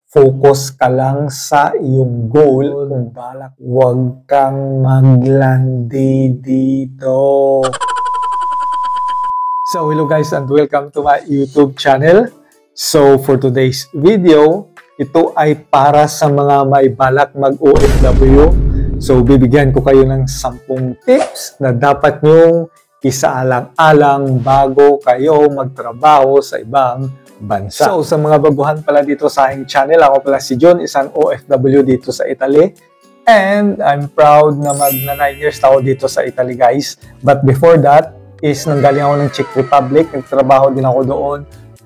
focus ka lang sa iyong goal. Kung balak, huwag kang maglandi dito. So, hello guys and welcome to my YouTube channel. So, for today's video, ito ay para sa mga may balak mag-OFW. So, bibigyan ko kayo ng 10 tips na dapat nyong isaalang-alang bago kayo magtrabaho sa ibang bansa. So, sa mga baguhan pala dito sa aking channel, ako pala si John, isang OFW dito sa Italy. And I'm proud na mag-9 years ako dito sa Italy, guys. But before that, is nanggaling ako ng Czech Republic. Nagtrabaho din ako doon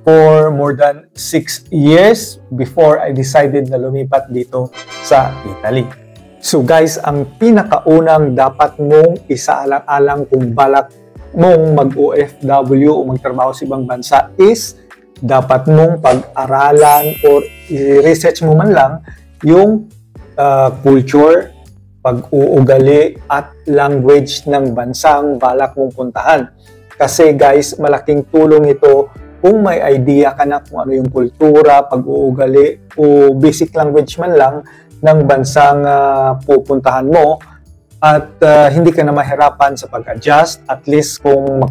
for more than 6 years before I decided na lumipat dito sa Italy. So guys, ang pinakaunang dapat mong isaalang-alang kung balak mong mag-OFW o magtrabaho sa ibang bansa is dapat mong pag-aralan or i-research mo man lang yung culture, pag-uugali at language ng bansang balak mong puntahan. Kasi guys, malaking tulong ito kung may idea ka na kung ano yung kultura, pag-uugali o basic language man lang ng bansang pupuntahan mo at hindi ka na mahirapan sa pag-adjust. At least kung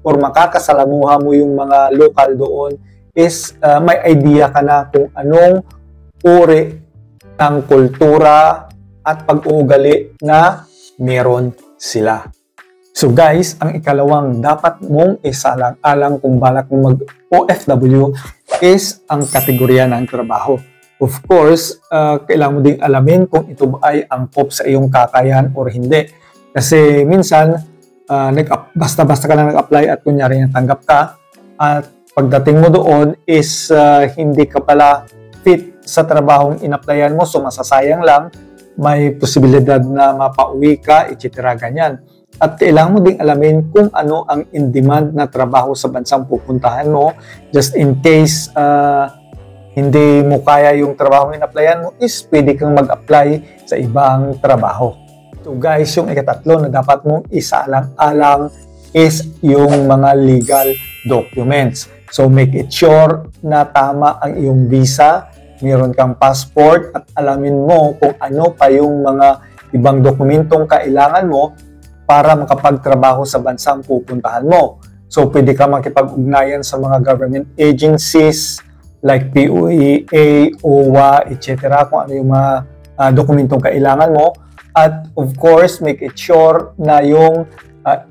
or makakasalamuha mo yung mga local doon is may idea ka na kung anong uri ng kultura at pag-uugali na meron sila. So guys, ang ikalawang dapat mong isalang-alang kung balak mong mag-OFW is ang kategorya ng trabaho. Of course, kailangan mo ding alamin kung ito ay angkop sa iyong kakayahan or hindi. Kasi minsan, basta-basta ka lang nag-apply at kunyari natanggap ka at pagdating mo doon is hindi ka pala fit sa trabahong in-applyan mo, so masasayang lang, may posibilidad na mapauwi ka, etc. ganyan. At kailangan mo ding alamin kung ano ang in-demand na trabaho sa bansang pupuntahan mo. Just in case hindi mo kaya yung trabaho in-applyan mo, is pwede kang mag-apply sa ibang trabaho. So guys, yung ikatatlo na dapat mong isaalang-alang is yung mga legal documents. So make it sure na tama ang iyong visa, meron kang passport at alamin mo kung ano pa yung mga ibang dokumentong kailangan mo para makapagtrabaho sa bansang pupuntahan mo. So pwede ka makipag-ugnayan sa mga government agencies like POEA, OWA, etc. kung ano yung mga dokumentong kailangan mo. At of course, make it sure na yung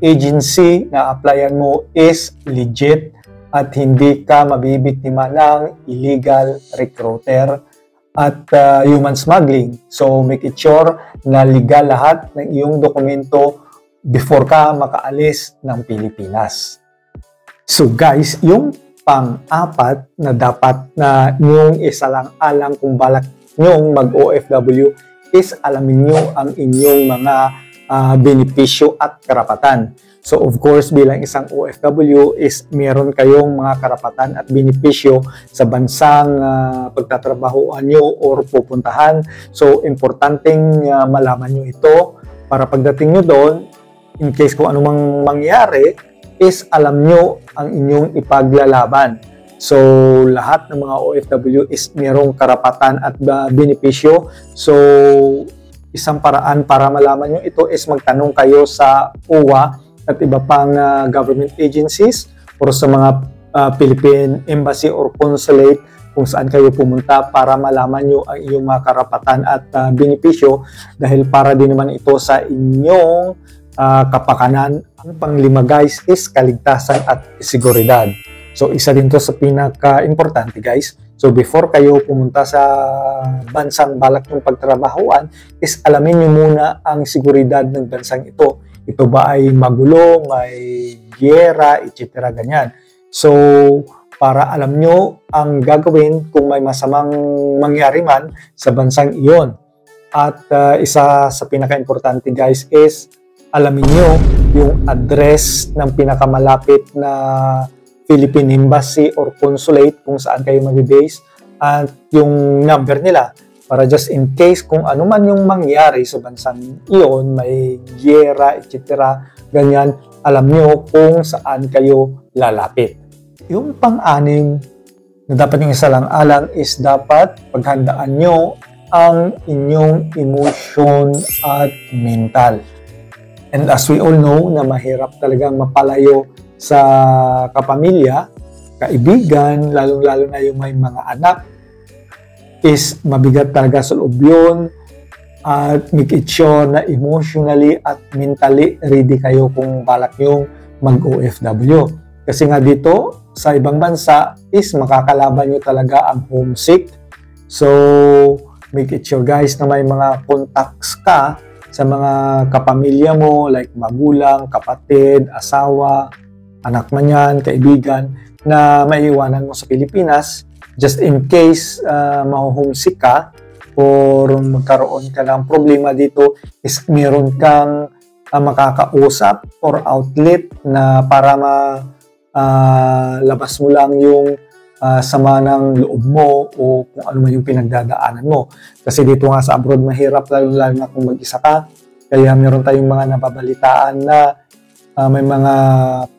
agency na applyan mo is legit at hindi ka mabibiktima ng illegal recruiter at human smuggling. So make it sure na legal lahat ng iyong dokumento before ka makaalis ng Pilipinas. So guys, yung pang-apat na dapat na nyong isalang-alang kung balak nyong mag-OFW is alamin nyo ang inyong mga benepisyo at karapatan. So of course, bilang isang OFW is meron kayong mga karapatan at benepisyo sa bansang pagtatrabahoan nyo or pupuntahan. So importanteng malaman nyo ito para pagdating nyo doon, in case kung anumang mangyari, is alam nyo ang inyong ipaglalaban. So lahat ng mga OFW is merong karapatan at benepisyo. So isang paraan para malaman nyo ito is magtanong kayo sa OWA at iba pang government agencies or sa mga Philippine Embassy or Consulate kung saan kayo pumunta para malaman nyo ang iyong mga karapatan at benepisyo dahil para din naman ito sa inyong kapakanan. Ang panglima guys is kaligtasan at seguridad. So isa din to sa pinaka-importante guys. So before kayo pumunta sa bansang balak ng pagtrabahuan is alamin nyo muna ang seguridad ng bansang ito. Ito ba ay magulo, may giyera, etc. ganyan. So para alam nyo ang gagawin kung may masamang mangyari man sa bansang iyon. At isa sa pinaka-importante guys is alamin nyo yung address ng pinakamalapit na Philippine Embassy or Consulate kung saan kayo mag-base at yung number nila para just in case kung ano man yung mangyari sa bansang iyon, may giyera, etc. ganyan, alam nyo kung saan kayo lalapit. Yung pang-anim na dapat yung isalang-alang is dapat paghandaan nyo ang inyong emotion at mental. And as we all know na mahirap talagang mapalayo sa kapamilya, kaibigan, lalong-lalo na yung may mga anak, is mabigat talaga sa loob yun. At make it sure na emotionally at mentally ready kayo kung balak yung mag-OFW. Kasi nga dito, sa ibang bansa, is makakalaban nyo talaga ang homesick. So, make it sure guys na may mga contacts ka sa mga kapamilya mo, like magulang, kapatid, asawa, anak man yan, kaibigan, na maiiwanan mo sa Pilipinas, just in case ma-homesick ka, or magkaroon ka ng problema dito, is meron kang makakausap or outlet na para labas mo lang yung sama ng loob mo o kung ano man yung pinagdadaanan mo. Kasi dito nga sa abroad, mahirap lalo na kung mag-isa ka. Kaya meron tayong mga nababalitaan na may mga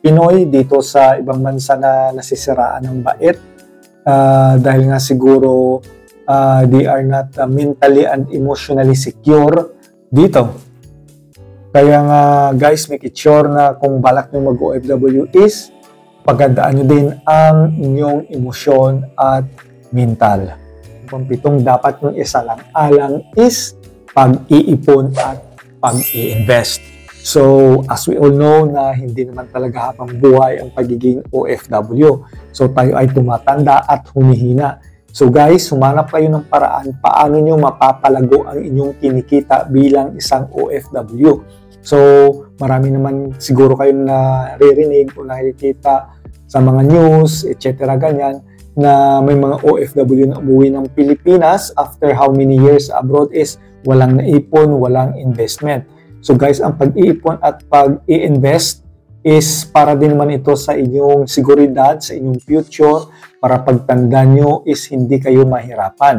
Pinoy dito sa ibang bansa na nasisiraan ng bait dahil nga siguro they are not mentally and emotionally secure dito. Kaya nga guys, make it sure na kung balak nyo mag-OFW is paghandaan nyo din ang inyong emosyon at mental. Ang pitong dapat nyo isalang-alang is pag-iipon at pag-i-invest. So, as we all know na hindi naman talaga habang buhay ang pagiging OFW. So, tayo ay tumatanda at humihina. So guys, humanap kayo ng paraan paano nyo mapapalago ang inyong kinikita bilang isang OFW. So, marami naman siguro kayong naririnig o nakikita sa mga news, etc. ganyan, na may mga OFW na umuwi ng Pilipinas after how many years abroad is walang naipon, walang investment. So guys, ang pag-iipon at pag-i-invest is para din naman ito sa inyong seguridad, sa inyong future, para pagtanda nyo is hindi kayo mahirapan.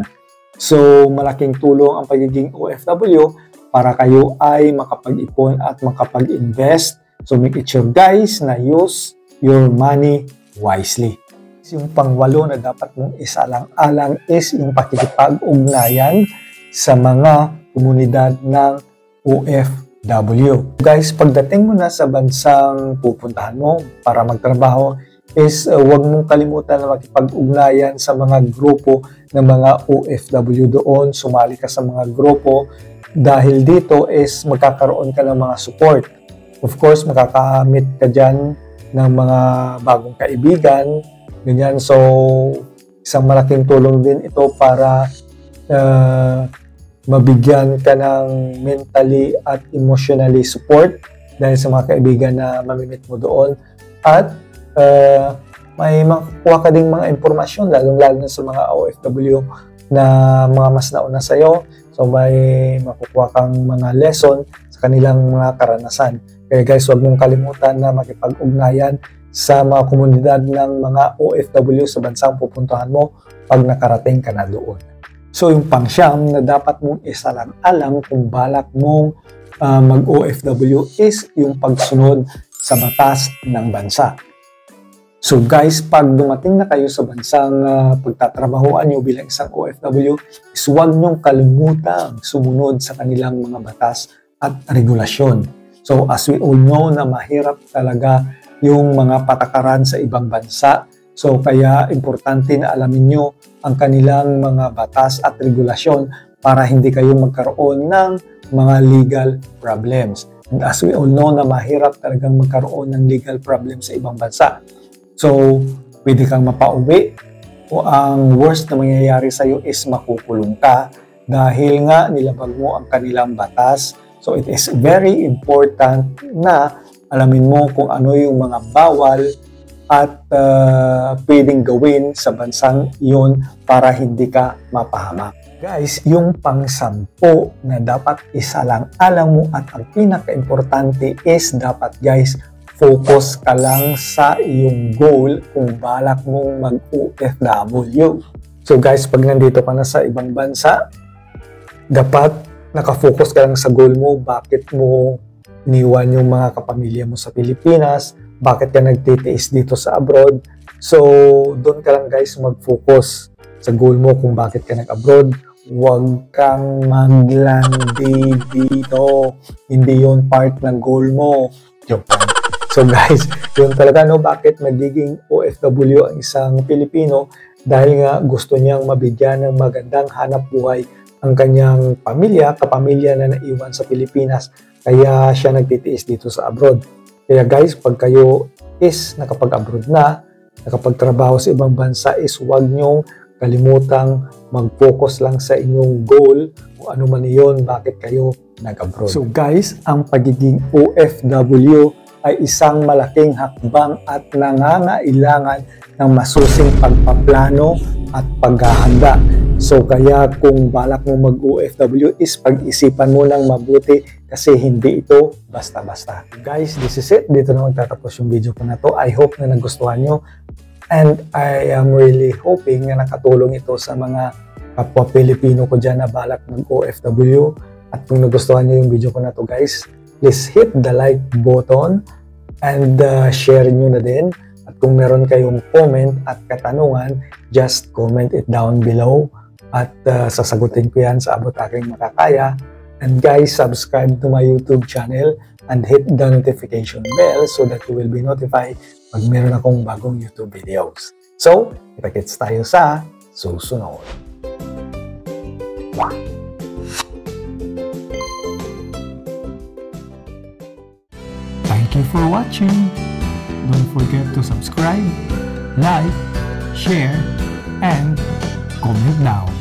So, malaking tulong ang pagiging OFW para kayo ay makapag-ipon at makapag-invest. So, make it sure guys na use your money wisely. Yung pangwalo na dapat mong isalang-alang is yung pakikipag-ugnayan sa mga komunidad ng OFW. Guys, pagdating mo na sa bansang pupuntahan mo para magtrabaho, is huwag mong kalimutan na makipag-ugnayan sa mga grupo ng mga OFW doon. Sumali ka sa mga grupo dahil dito is magkakaroon ka ng mga support. Of course, makakamit ka dyan ng mga bagong kaibigan, ganyan. So, isang malaking tulong din ito para mabigyan ka ng mentally at emotionally support dahil sa mga kaibigan na mamimit mo doon. At may makukuha ka ding mga impormasyon, lalong-lalo na sa mga OFW na mga mas nauna sa'yo. So, may makukuha kang mga lesson sa kanilang mga karanasan. Kaya guys, huwag mong kalimutan na makipag-ugnayan sa mga komunidad ng mga OFW sa bansang pupuntahan mo pag nakarating ka na doon. So, yung pangsyam na dapat mong isalang-alang kung balak mong mag-OFW is yung pagsunod sa batas ng bansa. So guys, pag dumating na kayo sa bansang pagtatrabahoan nyo bilang isang OFW, is huwag nyong kalimutang sumunod sa kanilang mga batas at regulasyon. So as we all know na mahirap talaga yung mga patakaran sa ibang bansa. So kaya importante na alamin nyo ang kanilang mga batas at regulasyon para hindi kayo magkaroon ng mga legal problems. And as we all know na mahirap talagang magkaroon ng legal problems sa ibang bansa. So, pwede kang mapauwi o ang worst na mangyayari sa'yo is makukulong ka dahil nga nilabag mo ang kanilang batas. So, it is very important na alamin mo kung ano yung mga bawal at pwedeng gawin sa bansang iyon para hindi ka mapahamak. Guys, yung pang-10 na dapat isalang-alang mo at ang pinaka-importante is dapat guys, focus ka lang sa iyong goal kung balak mong mag-OFW. So guys, pag nandito ka na sa ibang bansa, dapat nakafocus ka lang sa goal mo. Bakit mo iniwan yung mga kapamilya mo sa Pilipinas? Bakit ka nagtitiis dito sa abroad? So, doon ka lang guys mag-focus sa goal mo kung bakit ka nag-abroad. Huwag kang maglandi dito. Hindi yon part ng goal mo. Joke lang. So guys, yun talaga no, bakit nagiging OFW ang isang Pilipino? Dahil nga gusto niyang mabigyan ng magandang hanap buhay ang kanyang pamilya, kapamilya na naiwan sa Pilipinas. Kaya siya nagtitiis dito sa abroad. Kaya guys, pag kayo is nakapag-abroad na, nakapagtrabaho sa ibang bansa, is huwag niyong kalimutang mag-focus lang sa inyong goal kung ano man iyon, bakit kayo nag-abroad. So guys, ang pagiging OFW ay isang malaking hakbang at nangangailangan ng masusing pagpaplano at paghahanda. So kaya kung balak mo mag-OFW is pag-isipan mo ng mabuti kasi hindi ito basta-basta. Guys, this is it. Dito na magtatapos yung video ko na to. I hope na nagustuhan nyo. And I am really hoping na nakatulong ito sa mga kapwa Pilipino ko dyan na balak mag-OFW. At kung nagustuhan nyo yung video ko na to guys, please hit the like button and share nyo na din. At kung meron kayong comment at katanungan, just comment it down below. At sasagutin ko yan sa abot aking makakaya. And guys, subscribe to my YouTube channel and hit the notification bell so that you will be notified pag meron akong bagong YouTube videos. So, kita-kits tayo sa susunod. Thank you for watching. Don't forget to subscribe, like, share, and comment down.